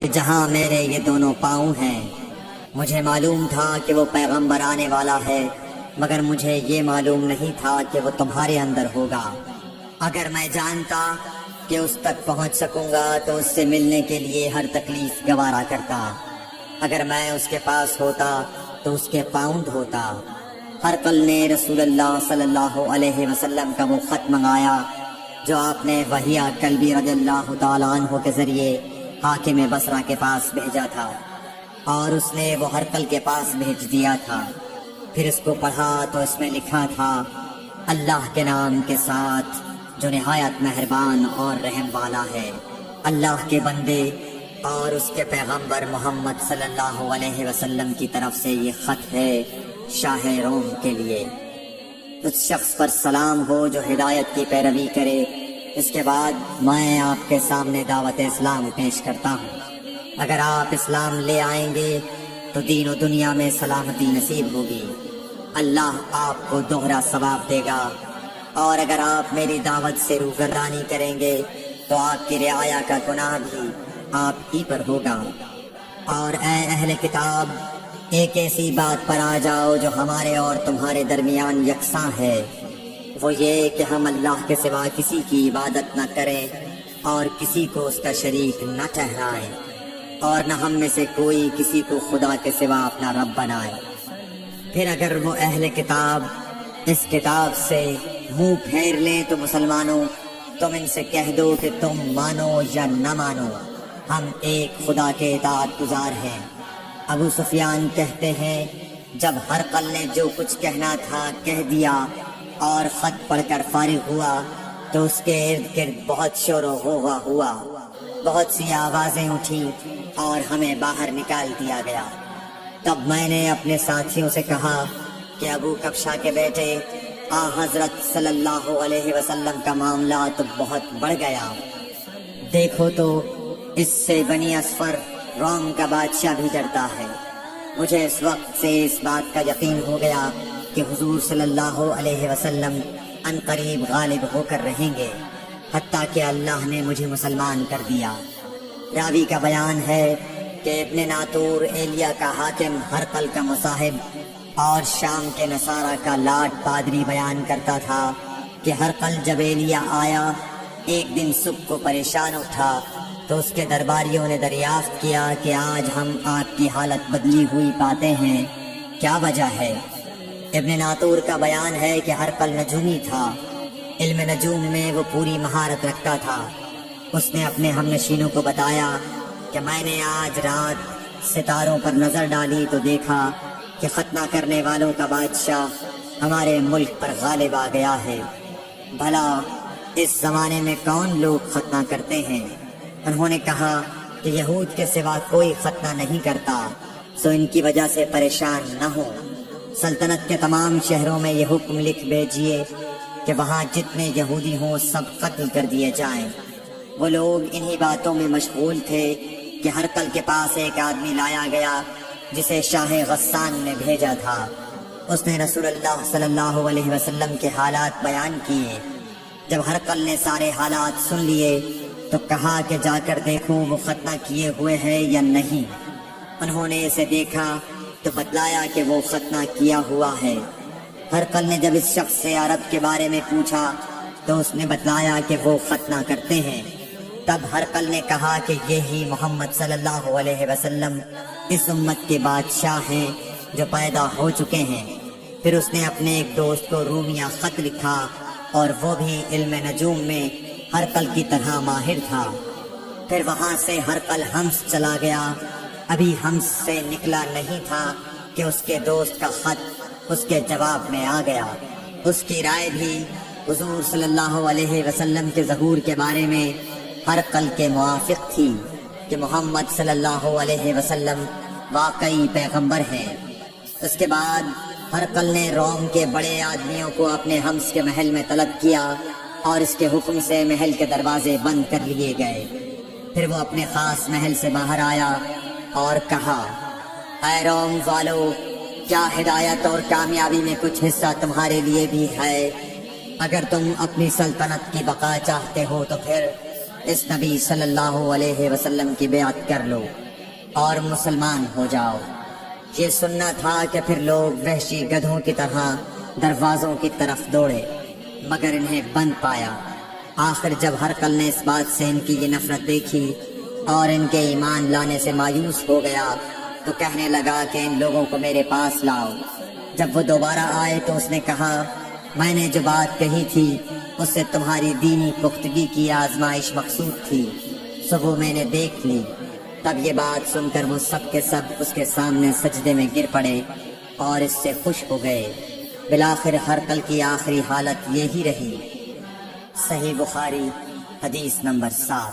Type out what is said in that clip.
جہاں میرے یہ دونوں پاؤں ہیں، مجھے معلوم تھا کہ وہ پیغمبر آنے والا ہے، مگر مجھے یہ معلوم نہیں تھا کہ وہ تمہارے اندر ہوگا۔ اگر میں جانتا کہ اس تک پہنچ سکوں گا تو اس سے ملنے کے لیے ہر تکلیف گوارا کرتا۔ اگر میں اس کے پاس ہوتا تو اس کے پاؤں دھوتا۔ ہرقل نے رسول اللہ صلی اللہ علیہ وسلم کا وہ خط منگایا جو آپ نے وحیہ کلبی رضی اللہ تعالیٰ عنہ کے ذریعے حاکم بصرہ کے پاس بھیجا تھا، اور اس نے وہ ہرقل کے پاس بھیج دیا تھا۔ پھر اس کو پڑھا تو اس میں لکھا تھا، اللہ کے نام کے ساتھ جو نہایت مہربان اور رحم والا ہے۔ اللہ کے بندے اور اس کے پیغمبر محمد صلی اللہ علیہ وسلم کی طرف سے یہ خط ہے شاہ روم کے لیے۔ اس شخص پر سلام ہو جو ہدایت کی پیروی کرے۔ اس کے بعد میں آپ کے سامنے دعوت اسلام پیش کرتا ہوں۔ اگر آپ اسلام لے آئیں گے تو دین و دنیا میں سلامتی نصیب ہوگی، اللہ آپ کو دوہرا ثواب دے گا، اور اگر آپ میری دعوت سے روگردانی کریں گے تو آپ کی رعایا کا گناہ بھی آپ ہی پر ہوگا۔ اور اے اہل کتاب، ایک ایسی بات پر آ جاؤ جو ہمارے اور تمہارے درمیان یکساں ہے، وہ یہ کہ ہم اللہ کے سوا کسی کی عبادت نہ کریں اور کسی کو اس کا شریک نہ ٹھہرائیں، اور نہ ہم میں سے کوئی کسی کو خدا کے سوا اپنا رب بنائے۔ پھر اگر وہ اہل کتاب اس کتاب سے منہ پھیر لیں تو مسلمانوں، تم ان سے کہہ دو کہ تم مانو یا نہ مانو، ہم ایک خدا کے اطاعت گزار ہیں۔ ابو سفیان کہتے ہیں، جب ہرقل نے جو کچھ کہنا تھا کہہ دیا اور خط پڑھ کر فارغ ہوا تو اس کے ارد گرد بہت شور و غوغا ہوا، بہت سی آوازیں اٹھیں اور ہمیں باہر نکال دیا گیا۔ تب میں نے اپنے ساتھیوں سے کہا کہ ابو کبشہ کے بیٹے آ حضرت صلی اللہ علیہ وسلم کا معاملہ تو بہت بڑھ گیا، دیکھو تو اس سے بنی اصفر روم کا بادشاہ بھی ڈرتا ہے۔ مجھے اس وقت سے اس بات کا یقین ہو گیا کہ حضور صلی اللہ علیہ وسلم ان قریب غالب ہو کر رہیں گے، حتیٰ کہ اللہ نے مجھے مسلمان کر دیا۔ راوی کا بیان ہے کہ ابن ناطور ایلیا کا حاکم ہرقل کا مصاحب اور شام کے نصارہ کا لاٹ پادری بیان کرتا تھا کہ ہرقل جب ایلیا آیا ایک دن صبح کو پریشان اٹھا تو اس کے درباریوں نے دریافت کیا کہ آج ہم آپ کی حالت بدلی ہوئی پاتے ہیں، کیا وجہ ہے؟ ابن ناطور کا بیان ہے کہ ہرقل نجومی تھا، علم نجوم میں وہ پوری مہارت رکھتا تھا۔ اس نے اپنے ہم نشینوں کو بتایا کہ میں نے آج رات ستاروں پر نظر ڈالی تو دیکھا کہ ختنہ کرنے والوں کا بادشاہ ہمارے ملک پر غالب آ گیا ہے۔ بھلا اس زمانے میں کون لوگ ختنہ کرتے ہیں؟ انہوں نے کہا کہ یہود کے سوا کوئی ختنہ نہیں کرتا، سو ان کی وجہ سے پریشان نہ ہو۔ سلطنت کے تمام شہروں میں یہ حکم لکھ بھیجیے کہ وہاں جتنے یہودی ہوں سب قتل کر دیے جائیں۔ وہ لوگ انہی باتوں میں مشغول تھے کہ ہرقل کے پاس ایک آدمی لایا گیا جسے شاہ غسان نے بھیجا تھا۔ اس نے رسول اللہ صلی اللہ علیہ وسلم کے حالات بیان کیے۔ جب ہرقل نے سارے حالات سن لیے تو کہا کہ جا کر دیکھو وہ ختنہ کیے ہوئے ہیں یا نہیں۔ انہوں نے اسے دیکھا تو بتلایا کہ وہ ختنہ کیا ہوا ہے۔ ہرقل نے جب اس شخص سے عرب کے بارے میں پوچھا تو اس نے بتلایا کہ وہ ختنہ کرتے ہیں۔ تب ہرقل نے کہا کہ یہی محمد صلی اللہ علیہ وسلم اس امت کے بادشاہ ہیں جو پیدا ہو چکے ہیں۔ پھر اس نے اپنے ایک دوست کو رومیہ خط لکھا، اور وہ بھی علم نجوم میں ہرقل کی طرح ماہر تھا۔ پھر وہاں سے ہرقل حمص چلا گیا۔ ابھی حمص سے نکلا نہیں تھا کہ اس کے دوست کا خط اس کے جواب میں آ گیا۔ اس کی رائے بھی حضور صلی اللہ علیہ وسلم کے ظہور کے بارے میں ہرقل کے موافق تھی کہ محمد صلی اللہ علیہ وسلم واقعی پیغمبر ہیں۔ اس کے بعد ہرقل نے روم کے بڑے آدمیوں کو اپنے حمص کے محل میں طلب کیا، اور اس کے حکم سے محل کے دروازے بند کر لیے گئے۔ پھر وہ اپنے خاص محل سے باہر آیا اور کہا، اے روم والو، کیا ہدایت اور کامیابی میں کچھ حصہ تمہارے لیے بھی ہے؟ اگر تم اپنی سلطنت کی بقا چاہتے ہو تو پھر اس نبی صلی اللہ علیہ وسلم کی بیعت کر لو اور مسلمان ہو جاؤ۔ یہ سننا تھا کہ پھر لوگ وحشی گدھوں کی طرح دروازوں کی طرف دوڑے، مگر انہیں بند پایا۔ آخر جب ہرقل نے اس بات سے ان کی یہ نفرت دیکھی اور ان کے ایمان لانے سے مایوس ہو گیا تو کہنے لگا کہ ان لوگوں کو میرے پاس لاؤ۔ جب وہ دوبارہ آئے تو اس نے کہا، میں نے جو بات کہی تھی اس سے تمہاری دینی پختگی کی آزمائش مقصود تھی، سو وہ میں نے دیکھ لی۔ تب یہ بات سن کر وہ سب کے سب اس کے سامنے سجدے میں گر پڑے اور اس سے خوش ہو گئے۔ بالآخر ہرقل کی آخری حالت یہی رہی۔ صحیح بخاری حدیث نمبر 7۔